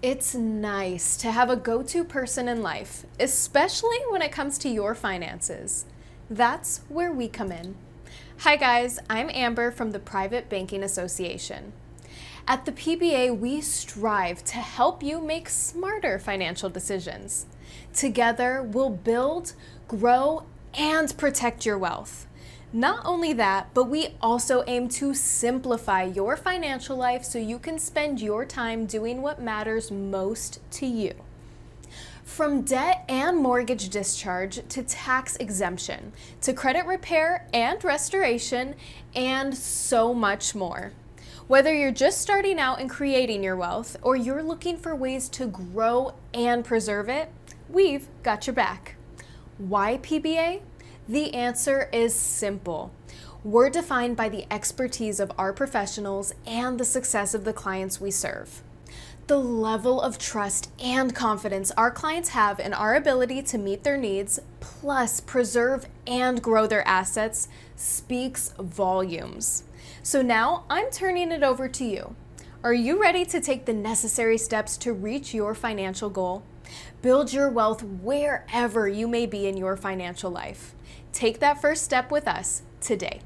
It's nice to have a go-to person in life, especially when it comes to your finances. That's where we come in. Hi guys, I'm Amber from the Private Banking Association. At the PBA, we strive to help you make smarter financial decisions. Together, we'll build, grow, and protect your wealth. Not only that, but we also aim to simplify your financial life so you can spend your time doing what matters most to you. From debt and mortgage discharge to tax exemption, to credit repair and restoration, and so much more. Whether you're just starting out and creating your wealth, or you're looking for ways to grow and preserve it, we've got your back. Why PBA? The answer is simple. We're defined by the expertise of our professionals and the success of the clients we serve. The level of trust and confidence our clients have in our ability to meet their needs, plus preserve and grow their assets, speaks volumes. So now I'm turning it over to you. Are you ready to take the necessary steps to reach your financial goal? Build your wealth wherever you may be in your financial life. Take that first step with us today.